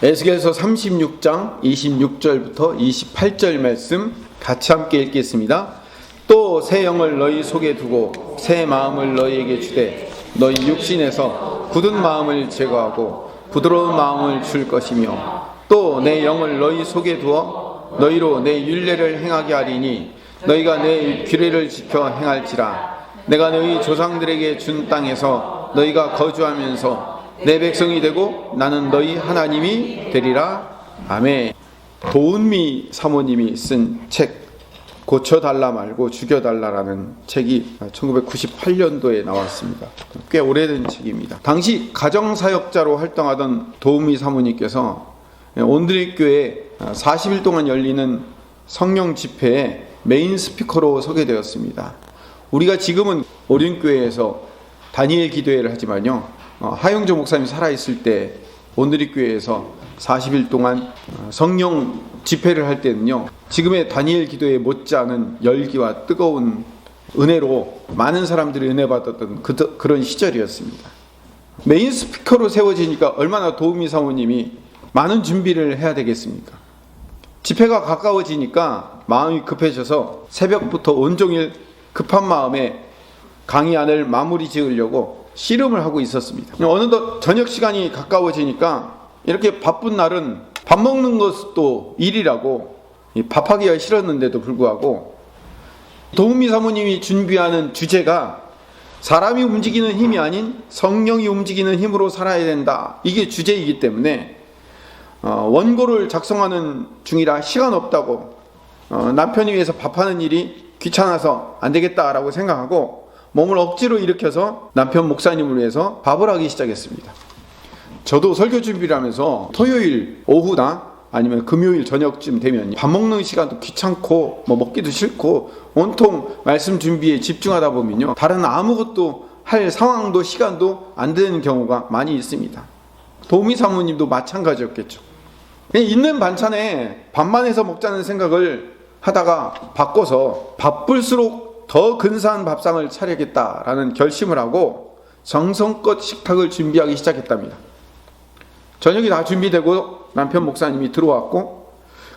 에스겔서 36장 26절부터 28절 말씀 같이 함께 읽겠습니다. 또 새 영을 너희 속에 두고 새 마음을 너희에게 주되 너희 육신에서 굳은 마음을 제거하고 부드러운 마음을 줄 것이며 또 내 영을 너희 속에 두어 너희로 내 율례를 행하게 하리니 너희가 내 규례를 지켜 행할지라. 내가 너희 조상들에게 준 땅에서 너희가 거주하면서 내 백성이 되고 나는 너희 하나님이 되리라. 아멘. 도은미 사모님이 쓴 책 고쳐달라 말고 죽여달라라는 책이 1998년도에 나왔습니다. 꽤 오래된 책입니다. 당시 가정사역자로 활동하던 도은미 사모님께서 온드릭교회 40일 동안 열리는 성령 집회에 메인 스피커로 서게 되었습니다. 우리가 지금은 오륜교회에서 다니엘 기도회를 하지만요, 하용조 목사님이 살아있을 때 온드릭교회에서 40일 동안 성령 집회를 할 때는요, 지금의 다니엘 기도회에 못지않은 열기와 뜨거운 은혜로 많은 사람들이 은혜 받았던 그런 시절이었습니다. 메인 스피커로 세워지니까 얼마나 도우미 사모님이 많은 준비를 해야 되겠습니까? 집회가 가까워지니까 마음이 급해져서 새벽부터 온종일 급한 마음에 강의안을 마무리 지으려고 씨름을 하고 있었습니다. 어느덧 저녁 시간이 가까워지니까 이렇게 바쁜 날은 밥 먹는 것도 일이라고 밥하기가 싫었는데도 불구하고 도우미 사모님이 준비하는 주제가 사람이 움직이는 힘이 아닌 성령이 움직이는 힘으로 살아야 된다, 이게 주제이기 때문에 원고를 작성하는 중이라 시간 없다고, 남편이 위해서 밥하는 일이 귀찮아서 안 되겠다라고 생각하고 몸을 억지로 일으켜서 남편 목사님을 위해서 밥을 하기 시작했습니다. 저도 설교 준비를 하면서 토요일 오후나 아니면 금요일 저녁쯤 되면 밥 먹는 시간도 귀찮고 먹기도 싫고 온통 말씀 준비에 집중하다 보면요, 다른 아무것도 할 상황도 시간도 안 되는 경우가 많이 있습니다. 도우미 사모님도 마찬가지였겠죠. 그냥 있는 반찬에 밥만 해서 먹자는 생각을 하다가 바꿔서 바쁠수록 더 근사한 밥상을 차려야겠다라는 결심을 하고 정성껏 식탁을 준비하기 시작했답니다. 저녁이 다 준비되고 남편 목사님이 들어왔고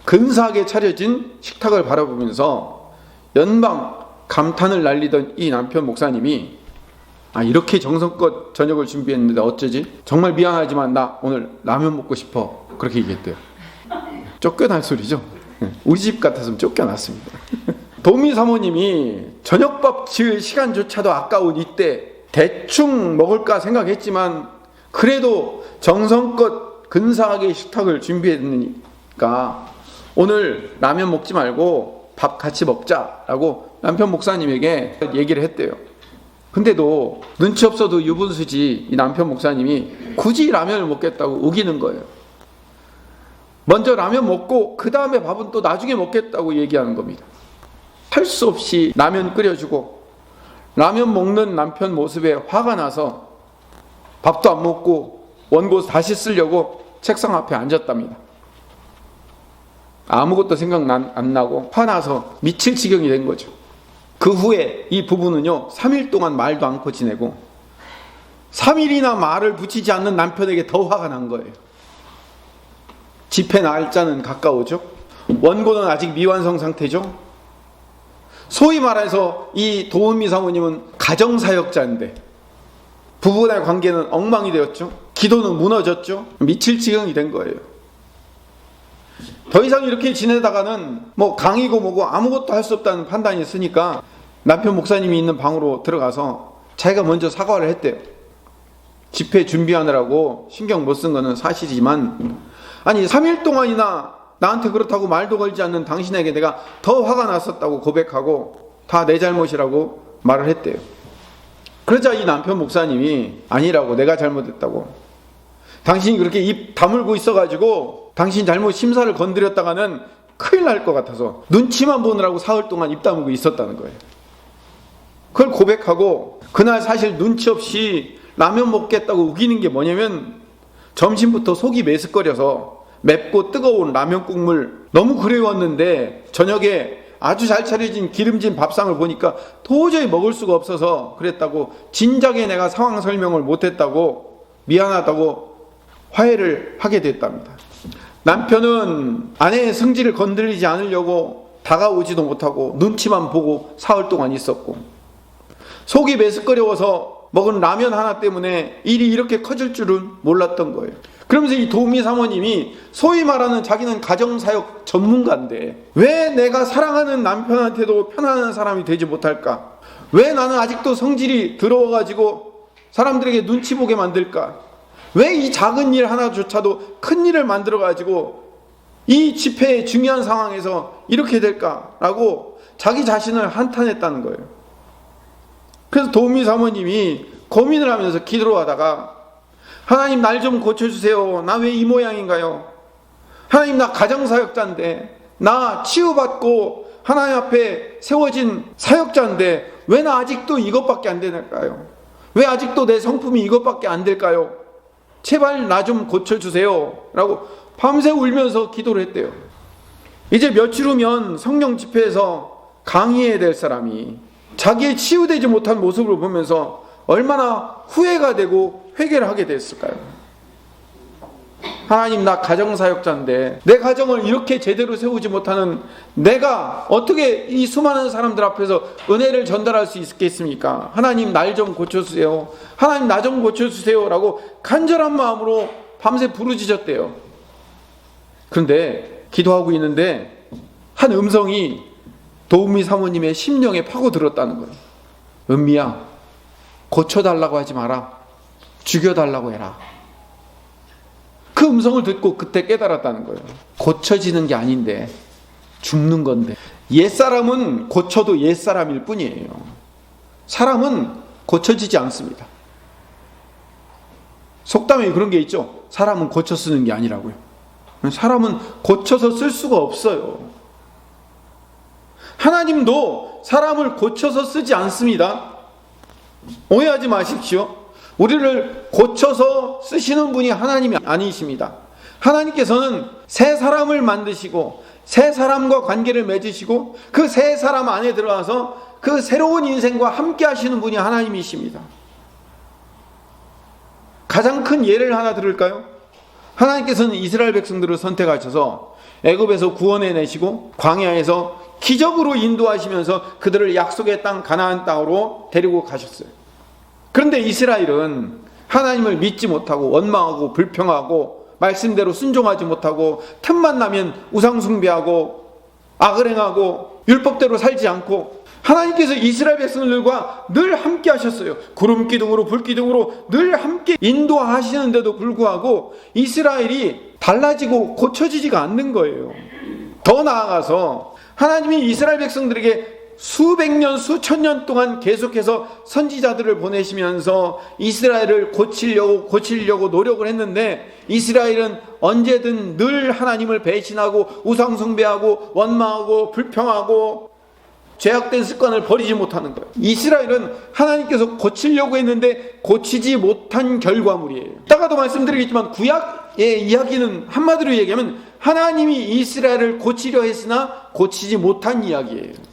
근사하게 차려진 식탁을 바라보면서 연방 감탄을 날리던 이 남편 목사님이 이렇게 정성껏 저녁을 준비했는데 어쩌지? 정말 미안하지만 나 오늘 라면 먹고 싶어, 그렇게 얘기했대요. 쫓겨날 소리죠. 우리 집 같았으면 쫓겨났습니다. 도우미 사모님이 저녁밥 지을 시간조차도 아까운 이때 대충 먹을까 생각했지만 그래도 정성껏 근사하게 식탁을 준비했으니까 오늘 라면 먹지 말고 밥 같이 먹자라고 남편 목사님에게 얘기를 했대요. 근데도 눈치 없어도 유분수지 이 남편 목사님이 굳이 라면을 먹겠다고 우기는 거예요. 먼저 라면 먹고 그 다음에 밥은 또 나중에 먹겠다고 얘기하는 겁니다. 할 수 없이 라면 끓여주고 라면 먹는 남편 모습에 화가 나서 밥도 안 먹고 원고 다시 쓰려고 책상 앞에 앉았답니다. 아무것도 생각 안 나고 화나서 미칠 지경이 된 거죠. 그 후에 이 부부는요 3일 동안 말도 않고 지내고 3일이나 말을 붙이지 않는 남편에게 더 화가 난 거예요. 집회 날짜는 가까워져. 원고는 아직 미완성 상태죠. 소위 말해서 이 도은미 사모님은 가정사역자인데 부부 간의 관계는 엉망이 되었죠. 기도는 무너졌죠. 미칠 지경이 된 거예요. 더 이상 이렇게 지내다가는 강의고 뭐고 아무것도 할 수 없다는 판단이 있으니까 남편 목사님이 있는 방으로 들어가서 자기가 먼저 사과를 했대요. 집회 준비하느라고 신경 못 쓴 거는 사실이지만 3일 동안이나 나한테 그렇다고 말도 걸지 않는 당신에게 내가 더 화가 났었다고 고백하고 다 내 잘못이라고 말을 했대요. 그러자 이 남편 목사님이 아니라고, 내가 잘못했다고, 당신이 그렇게 입 다물고 있어가지고 당신 잘못 심사를 건드렸다가는 큰일 날 것 같아서 눈치만 보느라고 사흘 동안 입 다물고 있었다는 거예요. 그걸 고백하고 그날 사실 눈치 없이 라면 먹겠다고 우기는 게 뭐냐면 점심부터 속이 메스꺼려서 맵고 뜨거운 라면 국물 너무 그리웠는데 저녁에 아주 잘 차려진 기름진 밥상을 보니까 도저히 먹을 수가 없어서 그랬다고, 진작에 내가 상황 설명을 못했다고 미안하다고 화해를 하게 됐답니다. 남편은 아내의 성질을 건드리지 않으려고 다가오지도 못하고 눈치만 보고 사흘 동안 있었고, 속이 메스꺼려워서 먹은 라면 하나 때문에 일이 이렇게 커질 줄은 몰랐던 거예요. 그러면서 이 도우미 사모님이 소위 말하는 자기는 가정사역 전문가인데 왜 내가 사랑하는 남편한테도 편안한 사람이 되지 못할까? 왜 나는 아직도 성질이 더러워가지고 사람들에게 눈치 보게 만들까? 왜 이 작은 일 하나조차도 큰 일을 만들어가지고 이 집회의 중요한 상황에서 이렇게 될까라고 자기 자신을 한탄했다는 거예요. 그래서 도우미 사모님이 고민을 하면서 기도를 하다가, 하나님 날 좀 고쳐주세요. 나 왜 이 모양인가요? 하나님 나 가정사역자인데, 나 치유받고 하나님 앞에 세워진 사역자인데 왜 나 아직도 이것밖에 안 될까요? 왜 아직도 내 성품이 이것밖에 안 될까요? 제발 나 좀 고쳐주세요 라고 밤새 울면서 기도를 했대요. 이제 며칠 후면 성령 집회에서 강의해야 될 사람이 자기의 치유되지 못한 모습을 보면서 얼마나 후회가 되고 회개를 하게 됐을까요? 하나님 나 가정사역자인데 내 가정을 이렇게 제대로 세우지 못하는 내가 어떻게 이 수많은 사람들 앞에서 은혜를 전달할 수 있겠습니까? 하나님 날 좀 고쳐주세요. 하나님 나 좀 고쳐주세요 라고 간절한 마음으로 밤새 부르짖었대요. 그런데 기도하고 있는데 한 음성이 도우미 사모님의 심령에 파고들었다는 거예요. 은미야, 고쳐달라고 하지 마라. 죽여달라고 해라. 그 음성을 듣고 그때 깨달았다는 거예요. 고쳐지는 게 아닌데 죽는 건데. 옛사람은 고쳐도 옛사람일 뿐이에요. 사람은 고쳐지지 않습니다. 속담에 그런 게 있죠. 사람은 고쳐 쓰는 게 아니라고요. 사람은 고쳐서 쓸 수가 없어요. 하나님도 사람을 고쳐서 쓰지 않습니다. 오해하지 마십시오. 우리를 고쳐서 쓰시는 분이 하나님이 아니십니다. 하나님께서는 새 사람을 만드시고 새 사람과 관계를 맺으시고 그 새 사람 안에 들어가서 그 새로운 인생과 함께 하시는 분이 하나님이십니다. 가장 큰 예를 하나 들을까요? 하나님께서는 이스라엘 백성들을 선택하셔서 애굽에서 구원해내시고 광야에서 기적으로 인도하시면서 그들을 약속의 땅 가나안 땅으로 데리고 가셨어요. 그런데 이스라엘은 하나님을 믿지 못하고 원망하고 불평하고 말씀대로 순종하지 못하고 틈만 나면 우상 숭배하고 악을 행하고 율법대로 살지 않고, 하나님께서 이스라엘 백성들과 늘 함께 하셨어요. 구름 기둥으로 불 기둥으로 늘 함께 인도하시는데도 불구하고 이스라엘이 달라지고 고쳐지지가 않는 거예요. 더 나아가서 하나님이 이스라엘 백성들에게 수백 년, 수천 년 동안 계속해서 선지자들을 보내시면서 이스라엘을 고치려고 노력을 했는데 이스라엘은 언제든 늘 하나님을 배신하고 우상 숭배하고 원망하고 불평하고 죄악된 습관을 버리지 못하는 거예요. 이스라엘은 하나님께서 고치려고 했는데 고치지 못한 결과물이에요. 이따가도 말씀드리겠지만 구약의 이야기는 한마디로 얘기하면 하나님이 이스라엘을 고치려 했으나 고치지 못한 이야기예요.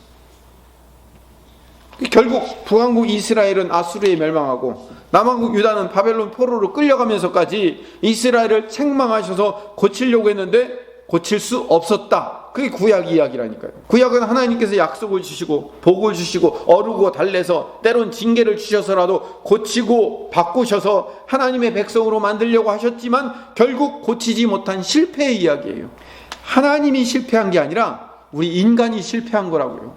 결국 북왕국 이스라엘은 아수르에 멸망하고 남왕국 유다는 바벨론 포로로 끌려가면서까지 이스라엘을 책망하셔서 고치려고 했는데 고칠 수 없었다. 그게 구약 이야기라니까요. 구약은 하나님께서 약속을 주시고 복을 주시고 어루고 달래서 때론 징계를 주셔서라도 고치고 바꾸셔서 하나님의 백성으로 만들려고 하셨지만 결국 고치지 못한 실패의 이야기예요. 하나님이 실패한 게 아니라 우리 인간이 실패한 거라고요.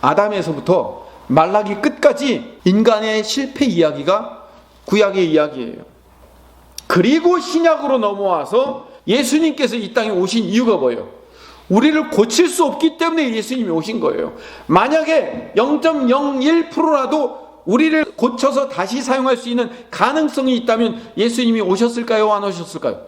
아담에서부터 말라기 끝까지 인간의 실패 이야기가 구약의 이야기예요. 그리고 신약으로 넘어와서 예수님께서 이 땅에 오신 이유가 뭐예요? 우리를 고칠 수 없기 때문에 예수님이 오신 거예요. 만약에 0.01%라도 우리를 고쳐서 다시 사용할 수 있는 가능성이 있다면 예수님이 오셨을까요? 안 오셨을까요?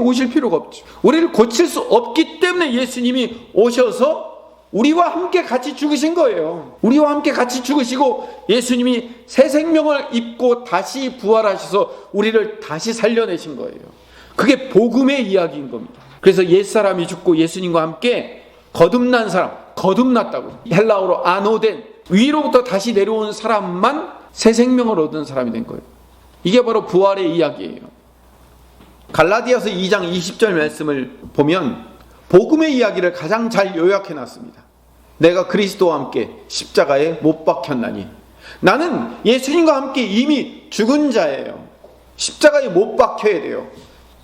오실 필요가 없죠. 우리를 고칠 수 없기 때문에 예수님이 오셔서 우리와 함께 같이 죽으신 거예요. 우리와 함께 같이 죽으시고 예수님이 새 생명을 입고 다시 부활하셔서 우리를 다시 살려내신 거예요. 그게 복음의 이야기인 겁니다. 그래서 옛사람이 죽고 예수님과 함께 거듭난 사람, 거듭났다고. 헬라어로 아노된, 위로부터 다시 내려온 사람만 새 생명을 얻은 사람이 된 거예요. 이게 바로 부활의 이야기예요. 갈라디아서 2장 20절 말씀을 보면 복음의 이야기를 가장 잘 요약해 놨습니다. 내가 그리스도와 함께 십자가에 못 박혔나니 나는 예수님과 함께 이미 죽은 자예요. 십자가에 못 박혀야 돼요.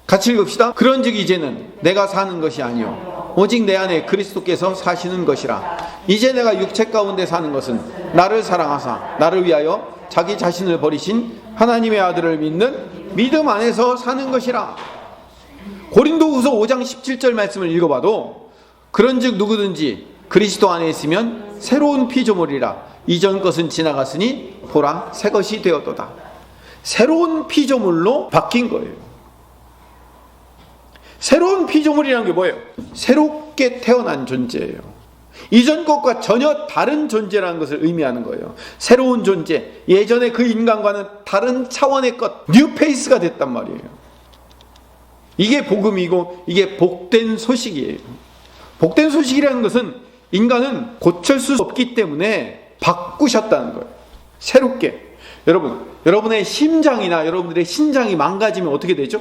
같이 읽읍시다. 그런즉 이제는 내가 사는 것이 아니요 오직 내 안에 그리스도께서 사시는 것이라. 이제 내가 육체 가운데 사는 것은 나를 사랑하사 나를 위하여 자기 자신을 버리신 하나님의 아들을 믿는 믿음 안에서 사는 것이라. 고린도후서 5장 17절 말씀을 읽어봐도 그런즉 누구든지 그리스도 안에 있으면 새로운 피조물이라. 이전 것은 지나갔으니 보라 새 것이 되었도다. 새로운 피조물로 바뀐 거예요. 새로운 피조물이라는 게 뭐예요? 새롭게 태어난 존재예요. 이전 것과 전혀 다른 존재라는 것을 의미하는 거예요. 새로운 존재, 예전에 그 인간과는 다른 차원의 것, 뉴페이스가 됐단 말이에요. 이게 복음이고 이게 복된 소식이에요. 복된 소식이라는 것은 인간은 고칠 수 없기 때문에 바꾸셨다는 거예요. 새롭게. 여러분의 심장이나 여러분들의 신장이 망가지면 어떻게 되죠?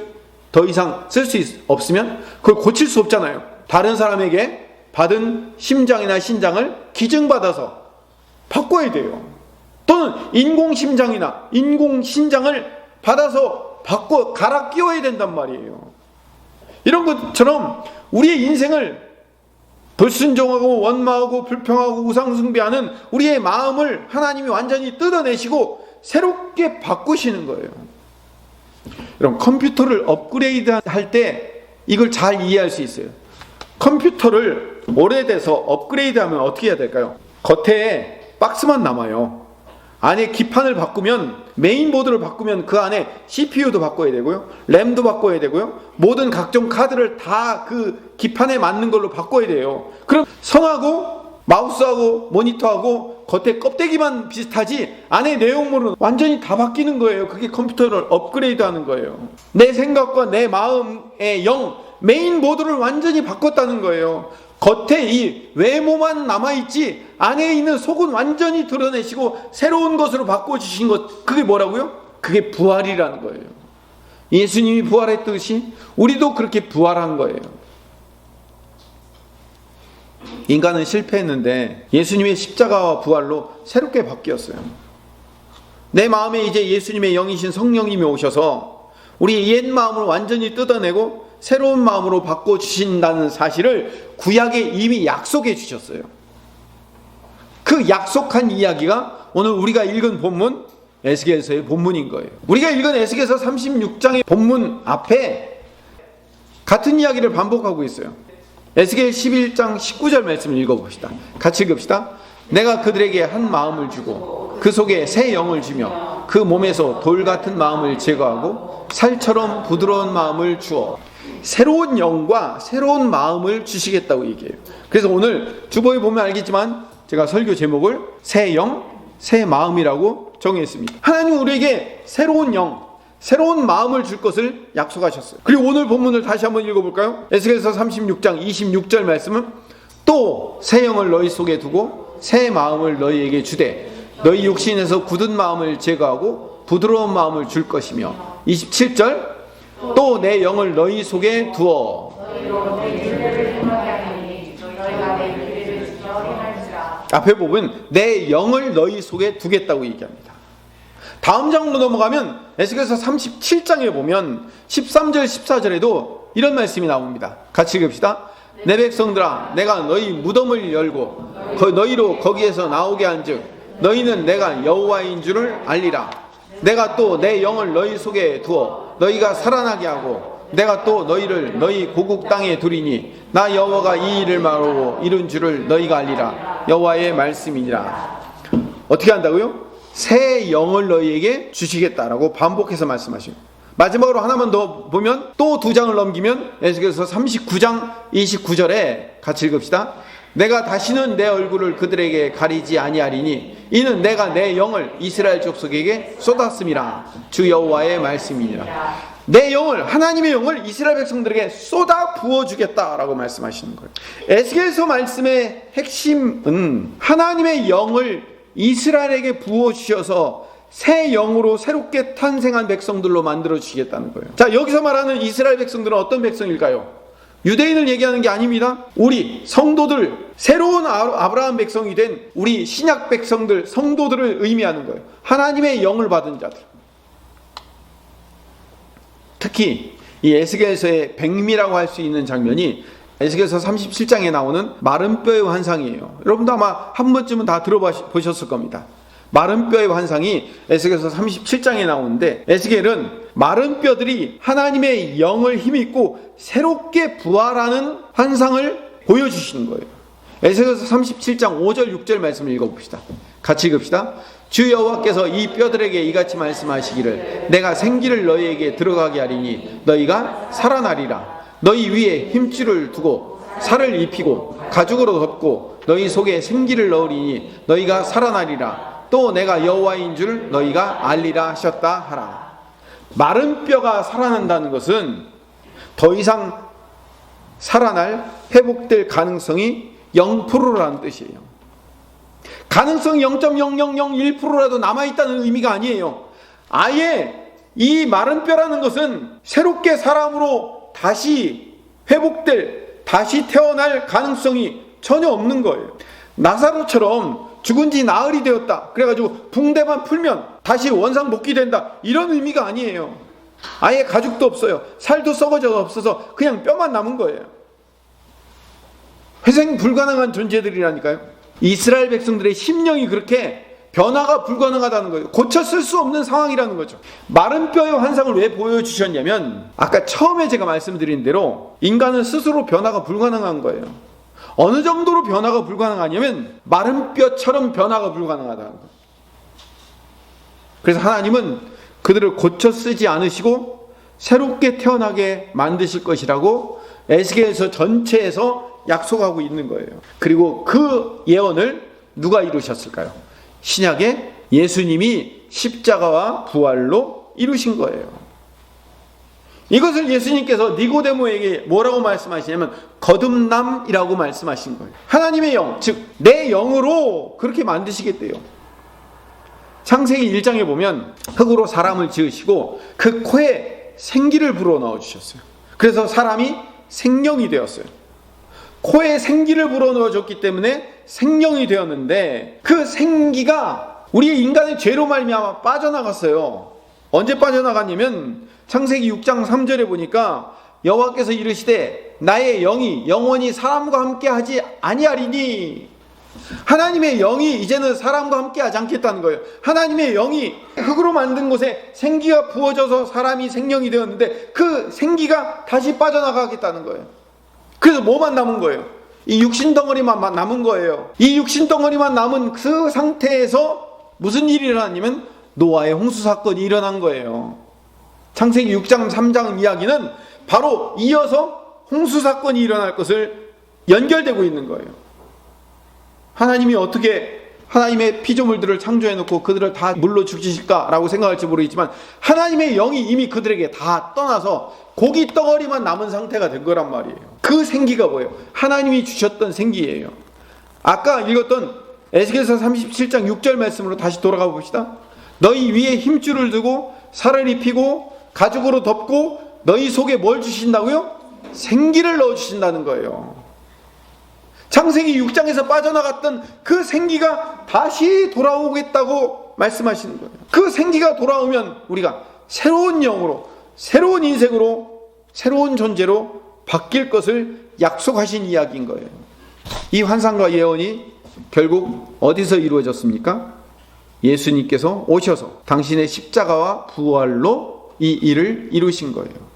더 이상 쓸 수 없으면 그걸 고칠 수 없잖아요. 다른 사람에게 받은 심장이나 신장을 기증받아서 바꿔야 돼요. 또는 인공심장이나 인공신장을 받아서 갈아 끼워야 된단 말이에요. 이런 것처럼 우리의 인생을 불순종하고 원망하고 불평하고 우상숭배하는 우리의 마음을 하나님이 완전히 뜯어내시고 새롭게 바꾸시는 거예요. 여러분, 컴퓨터를 업그레이드 할 때 이걸 잘 이해할 수 있어요. 컴퓨터를 오래돼서 업그레이드하면 어떻게 해야 될까요? 겉에 박스만 남아요. 안에 기판을 바꾸면, 메인보드를 바꾸면 그 안에 CPU도 바꿔야 되고요, 램도 바꿔야 되고요, 모든 각종 카드를 다 그 기판에 맞는 걸로 바꿔야 돼요. 그럼 선하고 마우스하고 모니터하고 겉에 껍데기만 비슷하지 안에 내용물은 완전히 다 바뀌는 거예요. 그게 컴퓨터를 업그레이드하는 거예요. 내 생각과 내 마음의 메인보드를 완전히 바꿨다는 거예요. 겉에 이 외모만 남아있지 안에 있는 속은 완전히 드러내시고 새로운 것으로 바꿔주신 것, 그게 뭐라고요? 그게 부활이라는 거예요. 예수님이 부활했듯이 우리도 그렇게 부활한 거예요. 인간은 실패했는데 예수님의 십자가와 부활로 새롭게 바뀌었어요. 내 마음에 이제 예수님의 영이신 성령님이 오셔서 우리 옛 마음을 완전히 뜯어내고 새로운 마음으로 바꿔주신다는 사실을 구약에 이미 약속해 주셨어요. 그 약속한 이야기가 오늘 우리가 읽은 본문 에스겔서의 본문인 거예요. 우리가 읽은 에스겔서 36장의 본문 앞에 같은 이야기를 반복하고 있어요. 에스겔 11장 19절 말씀을 읽어봅시다. 같이 읽읍시다. 내가 그들에게 한 마음을 주고 그 속에 새 영을 주며 그 몸에서 돌 같은 마음을 제거하고 살처럼 부드러운 마음을 주어 새로운 영과 새로운 마음을 주시겠다고 얘기해요. 그래서 오늘 주보에 보면 알겠지만 제가 설교 제목을 새 영, 새 마음이라고 정했습니다. 하나님 우리에게 새로운 영, 새로운 마음을 줄 것을 약속하셨어요. 그리고 오늘 본문을 다시 한번 읽어볼까요? 에스겔서 36장 26절 말씀은 또 새 영을 너희 속에 두고 새 마음을 너희에게 주되 너희 육신에서 굳은 마음을 제거하고 부드러운 마음을 줄 것이며 27절 또 내 영을 너희 속에 두어 앞에 보면 내 영을 너희 속에 두겠다고 얘기합니다. 다음 장으로 넘어가면 에스겔서 37장에 보면 13절 14절에도 이런 말씀이 나옵니다. 같이 읽읍시다. 내 백성들아 내가 너희 무덤을 열고 너희로 거기에서 나오게 한즉 너희는 내가 여호와인 줄을 알리라. 내가 또 내 영을 너희 속에 두어 너희가 살아나게 하고 내가 또 너희를 너희 고국 땅에 두리니 나 여호와가 이 일을 말하고 이룬 줄을 너희가 알리라. 여호와의 말씀이니라. 어떻게 한다고요? 새 영을 너희에게 주시겠다라고 반복해서 말씀하시고, 마지막으로 하나만 더 보면 또 두 장을 넘기면 에스겔서 39장 29절에 같이 읽읍시다. 내가 다시는 내 얼굴을 그들에게 가리지 아니하리니 이는 내가 내 영을 이스라엘 족속에게 쏟았음이라. 주 여호와의 말씀이니라. 내 영을, 하나님의 영을 이스라엘 백성들에게 쏟아 부어주겠다라고 말씀하시는 거예요. 에스겔서 말씀의 핵심은 하나님의 영을 이스라엘에게 부어주셔서 새 영으로 새롭게 탄생한 백성들로 만들어 주시겠다는 거예요. 자, 여기서 말하는 이스라엘 백성들은 어떤 백성일까요? 유대인을 얘기하는 게 아닙니다. 우리 성도들, 새로운 아브라함 백성이 된 우리 신약 백성들, 성도들을 의미하는 거예요. 하나님의 영을 받은 자들. 특히 이 에스겔서의 백미라고 할 수 있는 장면이 에스겔서 37장에 나오는 마른 뼈의 환상이에요. 여러분도 아마 한 번쯤은 다 들어보셨을 겁니다. 마른 뼈의 환상이 에스겔서 37장에 나오는데, 에스겔은 마른 뼈들이 하나님의 영을 힘입고 새롭게 부활하는 환상을 보여주시는 거예요. 에스겔서 37장 5절 6절 말씀을 읽어봅시다. 같이 읽읍시다. 주 여호와께서 이 뼈들에게 이같이 말씀하시기를 내가 생기를 너희에게 들어가게 하리니 너희가 살아나리라. 너희 위에 힘줄을 두고 살을 입히고 가죽으로 덮고 너희 속에 생기를 넣으리니 너희가 살아나리라. 또 내가 여호와인 줄 너희가 알리라 하셨다 하라. 마른 뼈가 살아난다는 것은 더 이상 살아날 회복될 가능성이 0%라는 뜻이에요. 가능성이 0.0001%라도 남아있다는 의미가 아니에요. 아예 이 마른 뼈라는 것은 새롭게 사람으로 다시 회복될, 다시 태어날 가능성이 전혀 없는 거예요. 나사로처럼 죽은 지 나흘이 되었다, 그래가지고 붕대만 풀면 다시 원상 복귀된다, 이런 의미가 아니에요. 아예 가죽도 없어요. 살도 썩어져 없어서 그냥 뼈만 남은 거예요. 회생 불가능한 존재들이라니까요. 이스라엘 백성들의 심령이 그렇게 변화가 불가능하다는 거예요. 고쳐 쓸 수 없는 상황이라는 거죠. 마른 뼈의 환상을 왜 보여주셨냐면, 아까 처음에 제가 말씀드린 대로 인간은 스스로 변화가 불가능한 거예요. 어느 정도로 변화가 불가능하냐면 마른 뼈처럼 변화가 불가능하다는 거예요. 그래서 하나님은 그들을 고쳐 쓰지 않으시고 새롭게 태어나게 만드실 것이라고 에스겔서 전체에서 약속하고 있는 거예요. 그리고 그 예언을 누가 이루셨을까요? 신약의 예수님이 십자가와 부활로 이루신 거예요. 이것을 예수님께서 니고데모에게 뭐라고 말씀하시냐면 거듭남이라고 말씀하신 거예요. 하나님의 영, 즉 내 영으로 그렇게 만드시겠대요. 창세기 1장에 보면 흙으로 사람을 지으시고 그 코에 생기를 불어넣어 주셨어요. 그래서 사람이 생명이 되었어요. 코에 생기를 불어넣어 줬기 때문에 생명이 되었는데, 그 생기가 우리 인간의 죄로 말미암아 빠져나갔어요. 언제 빠져나갔냐면 창세기 6장 3절에 보니까 여호와께서 이르시되 나의 영이 영원히 사람과 함께 하지 아니하리니. 하나님의 영이 이제는 사람과 함께 하지 않겠다는 거예요. 하나님의 영이 흙으로 만든 곳에 생기가 부어져서 사람이 생명이 되었는데 그 생기가 다시 빠져나가겠다는 거예요. 그래서 뭐만 남은 거예요? 이 육신 덩어리만 남은 거예요. 이 육신 덩어리만 남은 그 상태에서 무슨 일이 일어났냐면 노아의 홍수 사건이 일어난 거예요. 창세기 6장 3장 이야기는 바로 이어서 홍수 사건이 일어날 것을 연결되고 있는 거예요. 하나님이 어떻게 하나님의 피조물들을 창조해놓고 그들을 다 물로 죽이실까라고 생각할지 모르겠지만 하나님의 영이 이미 그들에게 다 떠나서 고기 덩어리만 남은 상태가 된 거란 말이에요. 그 생기가 뭐예요? 하나님이 주셨던 생기예요. 아까 읽었던 에스겔서 37장 6절 말씀으로 다시 돌아가 봅시다. 너희 위에 힘줄을 두고 살을 입히고 가죽으로 덮고 너희 속에 뭘 주신다고요? 생기를 넣어주신다는 거예요. 창세기 6장에서 빠져나갔던 그 생기가 다시 돌아오겠다고 말씀하시는 거예요. 그 생기가 돌아오면 우리가 새로운 영으로, 새로운 인생으로, 새로운 존재로 바뀔 것을 약속하신 이야기인 거예요. 이 환상과 예언이 결국 어디서 이루어졌습니까? 예수님께서 오셔서 당신의 십자가와 부활로 이 일을 이루신 거예요.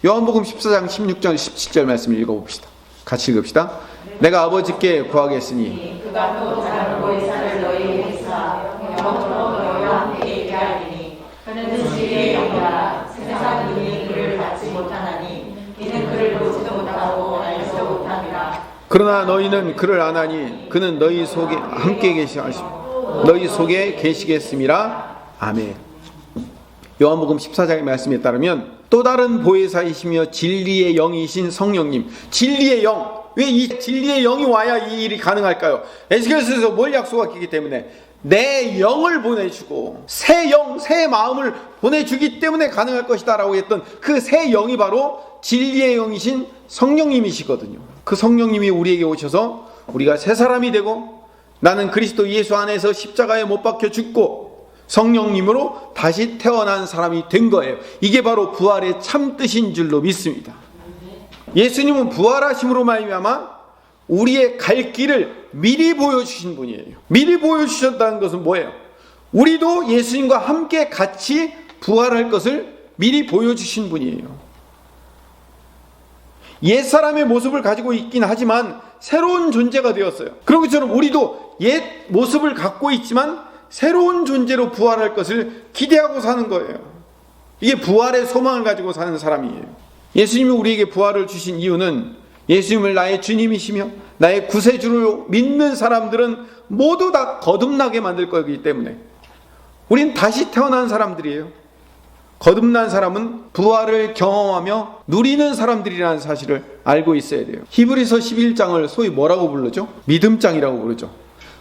요한복음 14장 16절 17절 말씀을 읽어봅시다. 같이 읽읍시다. 내가 아버지께 구하겠으니 그가 또 다른 보혜사를 너희에게 회사 영원토록 너희와 함께 있게 하리니 그는 진리의 영이라 세상 눈이 그를 받지 못하나니 이는 그를 보지도 못하고 알지도 못함이라. 그러나 너희는 그를 아나니 그는 너희 속에 함께 계시고 너희 속에 계시겠음이라. 아멘. 요한복음 14장의 말씀에 따르면 또 다른 보혜사이시며 진리의 영이신 성령님, 진리의 영, 왜 이 진리의 영이 와야 이 일이 가능할까요? 에스겔서에서 뭘 약속했기 때문에 내 영을 보내주고 새 영, 새 마음을 보내주기 때문에 가능할 것이다 라고 했던 그 새 영이 바로 진리의 영이신 성령님이시거든요. 그 성령님이 우리에게 오셔서 우리가 새 사람이 되고 나는 그리스도 예수 안에서 십자가에 못 박혀 죽고 성령님으로 다시 태어난 사람이 된 거예요. 이게 바로 부활의 참 뜻인 줄로 믿습니다. 예수님은 부활하심으로 말미암아 우리의 갈 길을 미리 보여주신 분이에요. 미리 보여주셨다는 것은 뭐예요? 우리도 예수님과 함께 같이 부활할 것을 미리 보여주신 분이에요. 옛사람의 모습을 가지고 있긴 하지만 새로운 존재가 되었어요. 그런 것처럼 우리도 옛 모습을 갖고 있지만 새로운 존재로 부활할 것을 기대하고 사는 거예요. 이게 부활의 소망을 가지고 사는 사람이에요. 예수님이 우리에게 부활을 주신 이유는 예수님을 나의 주님이시며 나의 구세주로 믿는 사람들은 모두 다 거듭나게 만들 거기 때문에 우린 다시 태어난 사람들이에요. 거듭난 사람은 부활을 경험하며 누리는 사람들이라는 사실을 알고 있어야 돼요. 히브리서 11장을 소위 뭐라고 부르죠? 믿음장이라고 부르죠.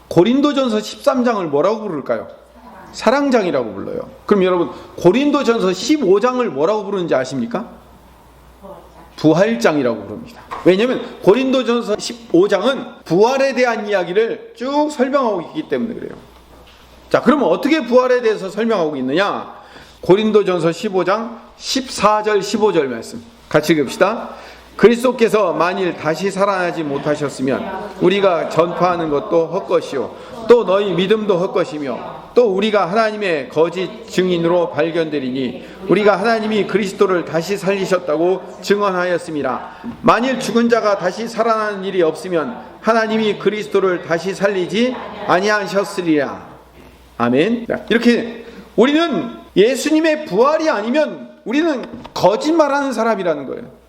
고린도전서 13장을 뭐라고 부를까요? 사랑장이라고 불러요. 그럼 여러분 고린도전서 15장을 뭐라고 부르는지 아십니까? 부활장이라고 부릅니다. 왜냐하면 고린도전서 15장은 부활에 대한 이야기를 쭉 설명하고 있기 때문에 그래요. 자, 그러면 어떻게 부활에 대해서 설명하고 있느냐? 고린도전서 15장 14절 15절 말씀 같이 읽읍시다. 그리스도께서 만일 다시 살아나지 못하셨으면 우리가 전파하는 것도 헛것이요 또 너희 믿음도 헛것이며 또 우리가 하나님의 거짓 증인으로 발견되리니 우리가 하나님이 그리스도를 다시 살리셨다고 증언하였습니다. 만일 죽은 자가 다시 살아나는 일이 없으면 하나님이 그리스도를 다시 살리지 아니하셨으리라. 아멘. 이렇게 우리는 예수님의 부활이 아니면 우리는 거짓말하는 사람이라는 거예요.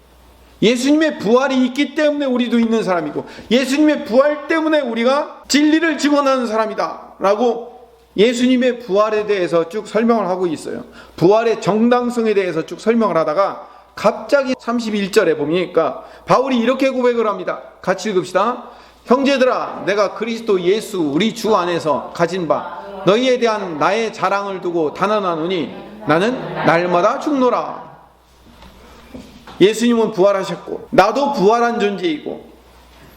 예수님의 부활이 있기 때문에 우리도 있는 사람이고 예수님의 부활 때문에 우리가 진리를 증언하는 사람이다 라고 예수님의 부활에 대해서 쭉 설명을 하고 있어요. 부활의 정당성에 대해서 쭉 설명을 하다가 갑자기 31절에 보니까 바울이 이렇게 고백을 합니다. 같이 읽읍시다. 형제들아, 내가 그리스도 예수 우리 주 안에서 가진 바 너희에 대한 나의 자랑을 두고 단언하노니 나는 날마다 죽노라. 예수님은 부활하셨고 나도 부활한 존재이고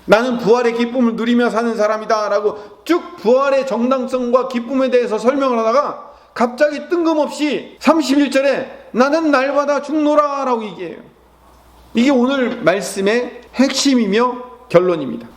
나는 부활의 기쁨을 누리며 사는 사람이다 라고 쭉 부활의 정당성과 기쁨에 대해서 설명을 하다가 갑자기 뜬금없이 31절에 나는 날마다 죽노라 라고 얘기해요. 이게 오늘 말씀의 핵심이며 결론입니다.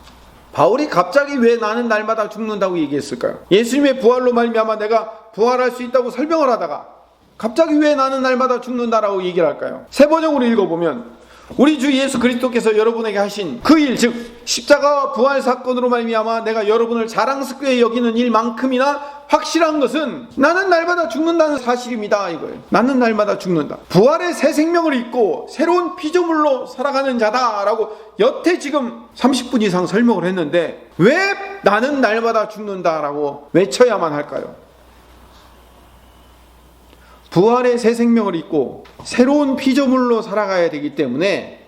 바울이 갑자기 왜 나는 날마다 죽는다고 얘기했을까요? 예수님의 부활로 말미암아 내가 부활할 수 있다고 설명을 하다가 갑자기 왜 나는 날마다 죽는다라고 얘기를 할까요? 세 번역으로 읽어보면 우리 주 예수 그리스도께서 여러분에게 하신 그 일, 즉 십자가와 부활 사건으로 말미암아 내가 여러분을 자랑스럽게 여기는 일만큼이나 확실한 것은 나는 날마다 죽는다는 사실입니다 이거예요. 나는 날마다 죽는다. 부활의 새 생명을 입고 새로운 피조물로 살아가는 자다라고 여태 지금 30분 이상 설명을 했는데 왜 나는 날마다 죽는다라고 외쳐야만 할까요? 부활의 새 생명을 입고 새로운 피조물로 살아가야 되기 때문에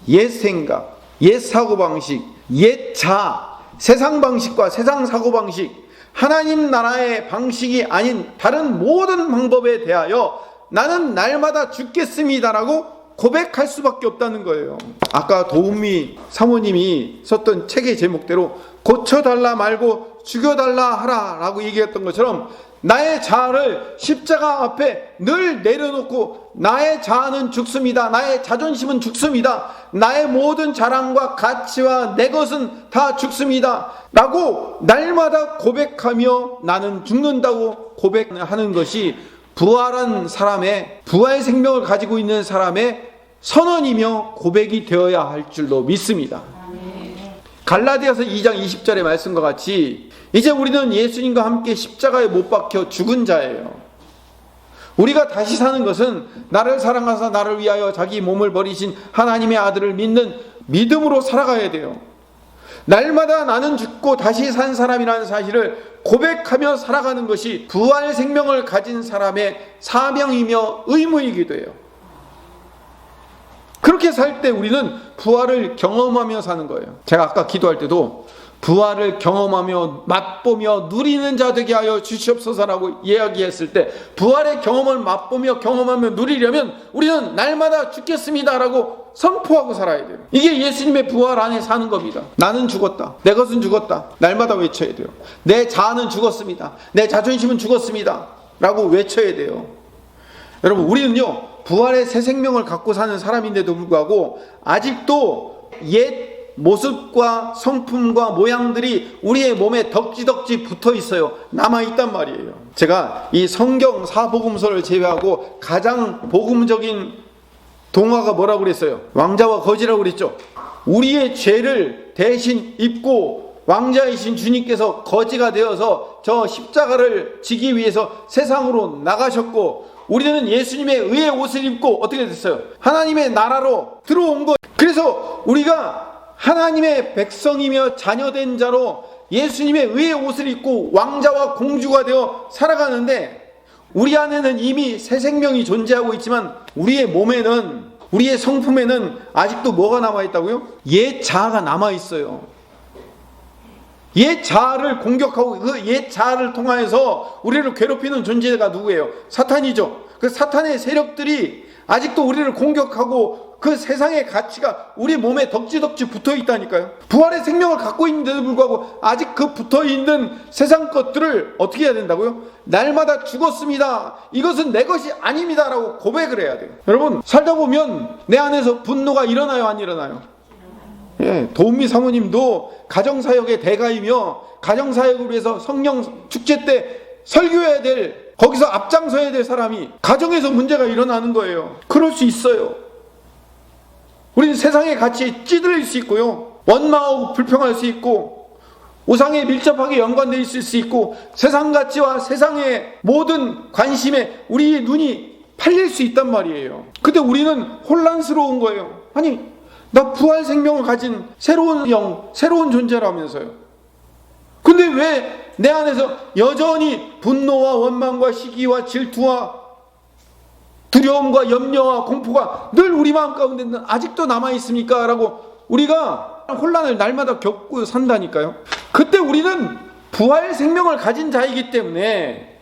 옛 생각, 옛 사고방식, 옛 자, 세상 방식과 세상 사고방식, 하나님 나라의 방식이 아닌 다른 모든 방법에 대하여 나는 날마다 죽겠습니다라고 고백할 수밖에 없다는 거예요. 아까 도우미 사모님이 썼던 책의 제목대로 고쳐달라 말고 죽여달라 하라 라고 얘기했던 것처럼 나의 자아를 십자가 앞에 늘 내려놓고 나의 자아는 죽습니다. 나의 자존심은 죽습니다. 나의 모든 자랑과 가치와 내 것은 다 죽습니다. 라고 날마다 고백하며 나는 죽는다고 고백하는 것이 부활한 사람의 부활 생명을 가지고 있는 사람의 선언이며 고백이 되어야 할 줄로 믿습니다. 갈라디아서 2장 20절의 말씀과 같이 이제 우리는 예수님과 함께 십자가에 못 박혀 죽은 자예요. 우리가 다시 사는 것은 나를 사랑하사 나를 위하여 자기 몸을 버리신 하나님의 아들을 믿는 믿음으로 살아가야 돼요. 날마다 나는 죽고 다시 산 사람이라는 사실을 고백하며 살아가는 것이 부활 생명을 가진 사람의 사명이며 의무이기도 해요. 그렇게 살 때 우리는 부활을 경험하며 사는 거예요. 제가 아까 기도할 때도 부활을 경험하며 맛보며 누리는 자 되게 하여 주시옵소서라고 이야기했을 때, 부활의 경험을 맛보며 경험하며 누리려면 우리는 날마다 죽겠습니다라고 선포하고 살아야 돼요. 이게 예수님의 부활 안에 사는 겁니다. 나는 죽었다, 내 것은 죽었다, 날마다 외쳐야 돼요. 내 자아는 죽었습니다, 내 자존심은 죽었습니다 라고 외쳐야 돼요. 여러분, 우리는요 부활의 새 생명을 갖고 사는 사람인데도 불구하고 아직도 옛 모습과 성품과 모양들이 우리의 몸에 덕지덕지 붙어 있어요. 남아 있단 말이에요. 제가 이 성경 사복음서를 제외하고 가장 복음적인 동화가 뭐라고 그랬어요? 왕자와 거지라고 그랬죠. 우리의 죄를 대신 입고 왕자이신 주님께서 거지가 되어서 저 십자가를 지기 위해서 세상으로 나가셨고, 우리는 예수님의 의의 옷을 입고 어떻게 됐어요? 하나님의 나라로 들어온 것. 그래서 우리가 하나님의 백성이며 자녀된 자로 예수님의 의의 옷을 입고 왕자와 공주가 되어 살아가는데, 우리 안에는 이미 새 생명이 존재하고 있지만 우리의 몸에는, 우리의 성품에는 아직도 뭐가 남아있다고요? 옛 자아가 남아있어요. 옛 자아를 공격하고 그 옛 자아를 통하여서 우리를 괴롭히는 존재가 누구예요? 사탄이죠. 그 사탄의 세력들이 아직도 우리를 공격하고 그 세상의 가치가 우리 몸에 덕지덕지 붙어 있다니까요. 부활의 생명을 갖고 있는데도 불구하고 아직 그 붙어 있는 세상 것들을 어떻게 해야 된다고요? 날마다 죽었습니다, 이것은 내 것이 아닙니다 라고 고백을 해야 돼요. 여러분, 살다 보면 내 안에서 분노가 일어나요, 안 일어나요? 예, 도은미 사모님도 가정사역의 대가이며 가정사역을 위해서 성령 축제 때 설교해야 될, 거기서 앞장서야 될 사람이 가정에서 문제가 일어나는 거예요. 그럴 수 있어요. 우리는 세상의 가치에 찌들릴 수 있고요, 원망하고 불평할 수 있고, 우상에 밀접하게 연관되어 있을 수 있고, 세상 가치와 세상의 모든 관심에 우리의 눈이 팔릴 수 있단 말이에요. 근데 우리는 혼란스러운 거예요. 아니, 나 부활 생명을 가진 새로운 영, 새로운 존재라면서요. 근데 왜 내 안에서 여전히 분노와 원망과 시기와 질투와 두려움과 염려와 공포가 늘 우리 마음 가운데는 아직도 남아있습니까? 라고 우리가 혼란을 날마다 겪고 산다니까요. 그때 우리는 부활 생명을 가진 자이기 때문에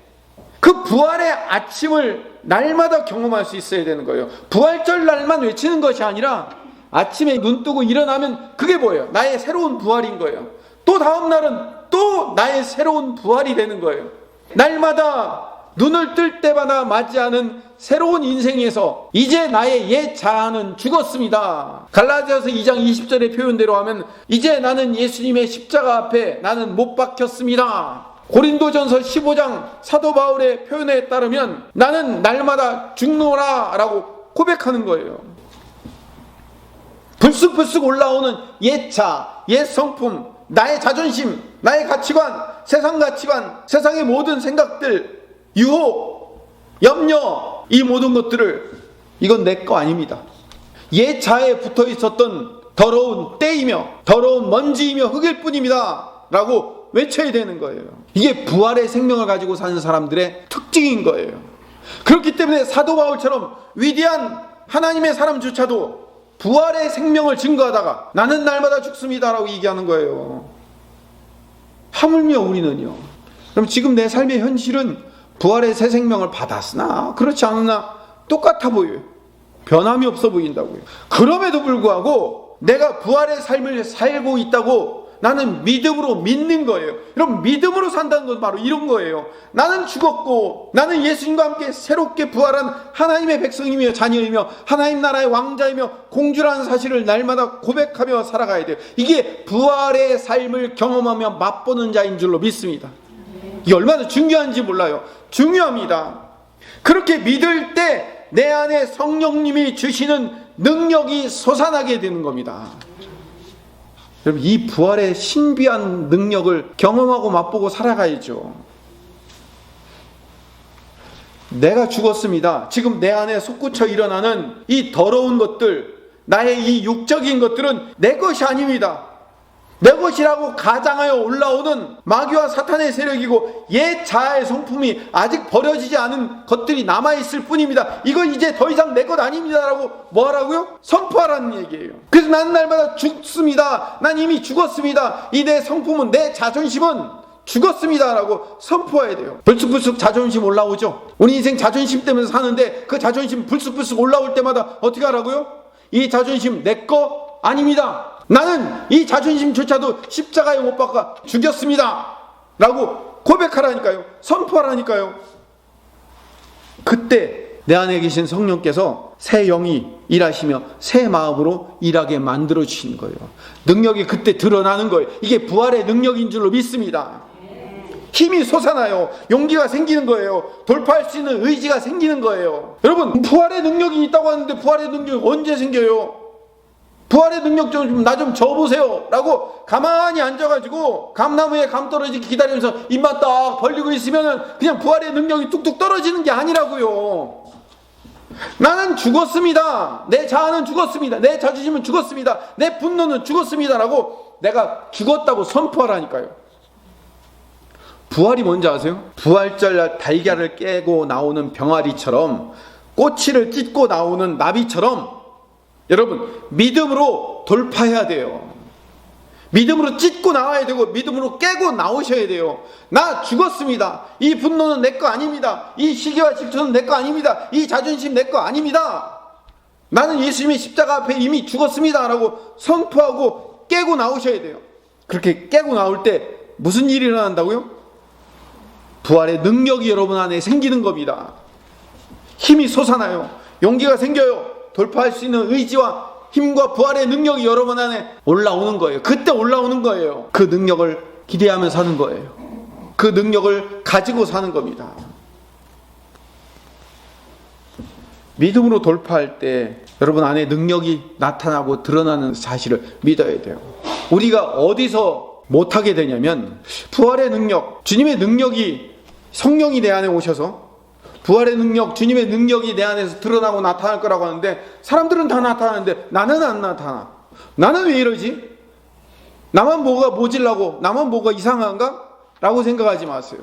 그 부활의 아침을 날마다 경험할 수 있어야 되는 거예요. 부활절 날만 외치는 것이 아니라 아침에 눈 뜨고 일어나면 그게 뭐예요? 나의 새로운 부활인 거예요. 또 다음 날은 또 나의 새로운 부활이 되는 거예요. 날마다 눈을 뜰 때마다 맞이하는 새로운 인생에서 이제 나의 옛 자아는 죽었습니다. 갈라디아서 2장 20절의 표현대로 하면 이제 나는 예수님의 십자가 앞에 나는 못 박혔습니다. 고린도전서 15장 사도 바울의 표현에 따르면 나는 날마다 죽노라 라고 고백하는 거예요. 불쑥불쑥 올라오는 옛 자아, 옛 성품, 나의 자존심, 나의 가치관, 세상 가치관, 세상의 모든 생각들, 유혹, 염려, 이 모든 것들을, 이건 내 거 아닙니다. 옛 자에 붙어 있었던 더러운 때이며 더러운 먼지이며 흙일 뿐입니다 라고 외쳐야 되는 거예요. 이게 부활의 생명을 가지고 사는 사람들의 특징인 거예요. 그렇기 때문에 사도 바울처럼 위대한 하나님의 사람조차도 부활의 생명을 증거하다가 나는 날마다 죽습니다라고 얘기하는 거예요. 하물며 우리는요. 그럼 지금 내 삶의 현실은 부활의 새 생명을 받았으나 그렇지 않으나 똑같아 보여요. 변함이 없어 보인다고요. 그럼에도 불구하고 내가 부활의 삶을 살고 있다고 나는 믿음으로 믿는 거예요. 여러분, 믿음으로 산다는 건 바로 이런 거예요. 나는 죽었고 나는 예수님과 함께 새롭게 부활한 하나님의 백성이며 자녀이며 하나님 나라의 왕자이며 공주라는 사실을 날마다 고백하며 살아가야 돼요. 이게 부활의 삶을 경험하며 맛보는 자인 줄로 믿습니다. 이게 얼마나 중요한지 몰라요. 중요합니다. 그렇게 믿을 때 내 안에 성령님이 주시는 능력이 솟아나게 되는 겁니다. 여러분, 이 부활의 신비한 능력을 경험하고 맛보고 살아가야죠. 내가 죽었습니다. 지금 내 안에 솟구쳐 일어나는 이 더러운 것들, 나의 이 육적인 것들은 내 것이 아닙니다. 내 것이라고 가장하여 올라오는 마귀와 사탄의 세력이고 옛 자아의 성품이 아직 버려지지 않은 것들이 남아있을 뿐입니다. 이건 이제 더 이상 내 것 아닙니다 라고 뭐 하라고요? 선포하라는 얘기예요. 그래서 나는 날마다 죽습니다. 난 이미 죽었습니다. 이 내 성품은, 내 자존심은 죽었습니다 라고 선포해야 돼요. 불쑥불쑥 자존심 올라오죠. 우리 인생 자존심 때문에 사는데 그 자존심 불쑥불쑥 올라올 때마다 어떻게 하라고요? 이 자존심 내 거 아닙니다. 나는 이 자존심조차도 십자가에 못 박아 죽였습니다 라고 고백하라니까요. 선포하라니까요. 그때 내 안에 계신 성령께서 새 영이 일하시며 새 마음으로 일하게 만들어 주시는 거예요. 능력이 그때 드러나는 거예요. 이게 부활의 능력인 줄로 믿습니다. 힘이 솟아나요. 용기가 생기는 거예요. 돌파할 수 있는 의지가 생기는 거예요. 여러분, 부활의 능력이 있다고 하는데 부활의 능력이 언제 생겨요? 부활의 능력 좀 나 좀 줘보세요 라고 가만히 앉아가지고 감나무에 감 떨어지기 기다리면서 입만 딱 벌리고 있으면 그냥 부활의 능력이 뚝뚝 떨어지는 게 아니라고요. 나는 죽었습니다. 내 자아는 죽었습니다. 내 자존심은 죽었습니다. 내 분노는 죽었습니다 라고 내가 죽었다고 선포하라니까요. 부활이 뭔지 아세요? 부활절 달걀을 깨고 나오는 병아리처럼 꼬치를 찢고 나오는 나비처럼 여러분, 믿음으로 돌파해야 돼요. 믿음으로 찢고 나와야 되고 믿음으로 깨고 나오셔야 돼요. 나 죽었습니다. 이 분노는 내 거 아닙니다. 이 시기와 질투는 내 거 아닙니다. 이 자존심 내 거 아닙니다. 나는 예수님의 십자가 앞에 이미 죽었습니다 라고 선포하고 깨고 나오셔야 돼요. 그렇게 깨고 나올 때 무슨 일이 일어난다고요? 부활의 능력이 여러분 안에 생기는 겁니다. 힘이 솟아나요. 용기가 생겨요. 돌파할 수 있는 의지와 힘과 부활의 능력이 여러분 안에 올라오는 거예요. 그때 올라오는 거예요. 그 능력을 기대하며 사는 거예요. 그 능력을 가지고 사는 겁니다. 믿음으로 돌파할 때 여러분 안에 능력이 나타나고 드러나는 사실을 믿어야 돼요. 우리가 어디서 못하게 되냐면 부활의 능력, 주님의 능력이 성령이 내 안에 오셔서 부활의 능력, 주님의 능력이 내 안에서 드러나고 나타날 거라고 하는데 사람들은 다 나타나는데 나는 안 나타나. 나는 왜 이러지? 나만 뭐가 모질라고, 나만 뭐가 이상한가? 라고 생각하지 마세요.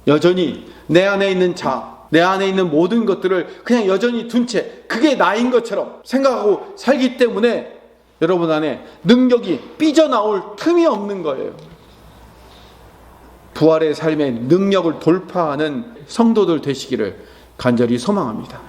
여전히 내 안에 있는 자, 내 안에 있는 모든 것들을 그냥 여전히 둔 채 그게 나인 것처럼 생각하고 살기 때문에 여러분 안에 능력이 삐져나올 틈이 없는 거예요. 부활의 삶의 능력을 돌파하는 성도들 되시기를 간절히 소망합니다.